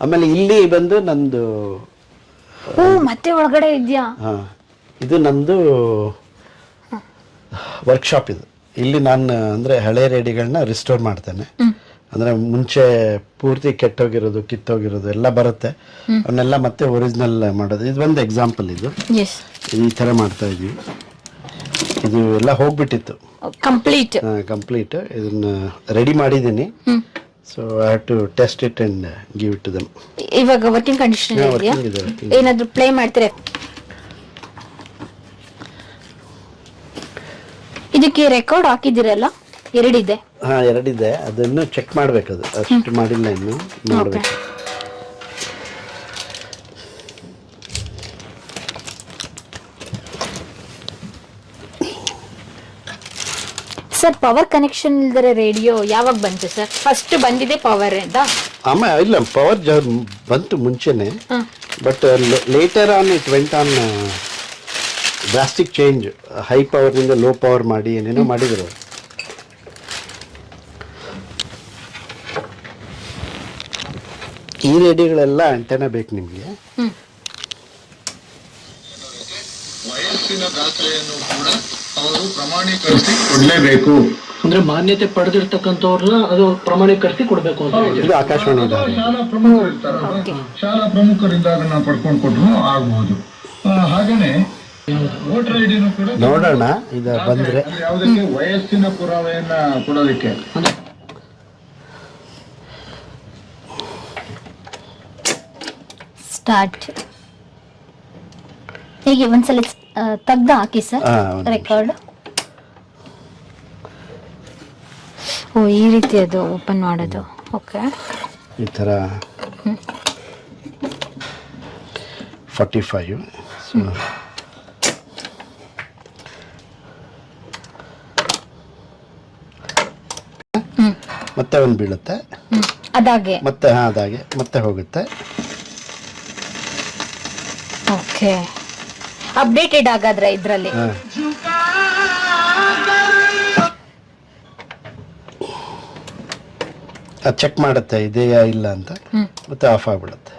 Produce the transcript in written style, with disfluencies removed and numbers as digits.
ಆಮೇಲೆ ಇಲ್ಲಿ ಬಂದು ನಂದು ಮತ್ತೆ ಒಳಗಡೆ ಇದೆಯಾ? ಇದು ನಂದು ವರ್ಕ್ಶಾಪ್. ಇದು ಇಲ್ಲಿ ನಾನು ಅಂದರೆ ಹಳೆ ರೇಡಿಯೋಗಳನ್ನ ರಿಸ್ಟೋರ್ ಮಾಡ್ತೇನೆ. ಅಂದರೆ ಮುಂಚೆ ಪೂರ್ತಿ ಕೆಟ್ಟೋಗಿರೋದು ಕಿತ್ತೋಗಿರೋದು ಎಲ್ಲ ಬರುತ್ತೆ, ಅವನ್ನೆಲ್ಲ ಮತ್ತೆ ಒರಿಜಿನಲ್ ಮಾಡೋದು. ಇದು ಒಂದು ಎಕ್ಸಾಂಪಲ್. ಇದು ಈ ಥರ ಮಾಡ್ತಾ ಇದ್ದೀವಿ. ಇದು ಎಲ್ಲ ಹೋಗ್ಬಿಟ್ಟಿತ್ತು ಕಂಪ್ಲೀಟ್. ಇದನ್ನ ರೆಡಿ ಮಾಡಿದ್ದೀನಿ. So I have to test it and give it to them. ಇವಾಗ ವರ್ಕಿಂಗ್ ಕಂಡೀಷನ್ ಇದೆಯಾ? ಏನಾದರೂ ಪ್ಲೇ ಮಾಡ್ತೀರಾ? ಇದಕ್ಕೆ ರೆಕಾರ್ಡ್ ಹಾಕಿದಿರಲ್ಲ, ಎರಡಿದೆ. ಎರಡಿದೆ. ಅದನ್ನು ಚೆಕ್ ಮಾಡ್ಬೇಕು. ಅದು ಅಷ್ಟು ಮಾಡಿಲ್ಲ, ಇನ್ನು ಮಾಡಬೇಕು. ಸರ್, ಪವರ್ ಕನೆಕ್ಷನ್ ಇಲ್ದರೆ ರೇಡಿಯೋ ಯಾವಾಗ ಬಂತು ಸರ್? ಫಸ್ಟ್ ಬಂದಿದೆ ಪವರ್ ಅಂತ. ಆಮೇಲೆ ಇಲ್ಲ, ಪವರ್ ಬಂತು ಮುಂಚೆನೆ. But later on it went on drastic change. High ಪವರ್ನಿಂದ ಲೋ ಪವರ್ ಮಾಡಿ ಏನೇನೋ ಮಾಡಿದ್ರು. ಈ ರೇಡಿಯೋಗಳೆಲ್ಲ ಆಂಟೆನಾ ಬೇಕು ನಿಮಗೆ. ವಯಸ್ಸಿನ ದಾಖಲೆಯನ್ನು ಕೂಡ ಅವರು ಪ್ರಮಾಣೀಕರಿಸಿ ಕೊಡಲೇಬೇಕು. ಅಂದ್ರೆ ಮಾನ್ಯತೆ ಪಡೆದಿರ್ತಕ್ಕಂಥವ್ರನ್ನ ಅದು ಪ್ರಮಾಣೀಕರಿಸಿ ಕೊಡಬೇಕು ಅಂತ. ಇದು ಆಕಾಶವಾಣಿ ಶಾಲಾ ಪ್ರಮುಖರಿಂದ ಅದನ್ನ ಪಡ್ಕೊಂಡು ಕೊಟ್ಟರು ಆಗಬಹುದು. ಹಾಗೇನೆ ವೋಟರ್ ಐಡಿನೂ ಕೂಡ ನೋಡೋಣ ಇದು ಬಂದ್ರೆ. ಯಾವುದಕ್ಕೆ ವಯಸ್ಸಿನ ಪುರಾವೆಯನ್ನ ಕೊಡೋದಕ್ಕೆ ಸ್ಟಾರ್ಟ್. ಹೀಗೆ ಒಂದ್ಸಲ ತೆಗ್ದು ಹಾಕಿ ಸರ್ ರೆಕಾರ್ಡ್. ಓ, ಈ ರೀತಿ ಅದು ಓಪನ್ ಮಾಡೋದು. ಓಕೆ, ಈ ಥರ 45. ಮತ್ತೆ ಒಂದು ಬೀಳುತ್ತೆ, ಅದಾಗೆ ಮತ್ತೆ ಅದಾಗೆ ಮತ್ತೆ ಹೋಗುತ್ತೆ. ಓಕೆ, ಅಪ್ಡೇಟೆಡ್ ಆಗಾದ್ರೆ ಇದ್ರಲ್ಲಿ. ಅದು ಚೆಕ್ ಮಾಡುತ್ತೆ ಇದೆಯಾ ಇಲ್ಲ ಅಂತ, ಮತ್ತೆ ಆಫ್ ಆಗ್ಬಿಡುತ್ತೆ.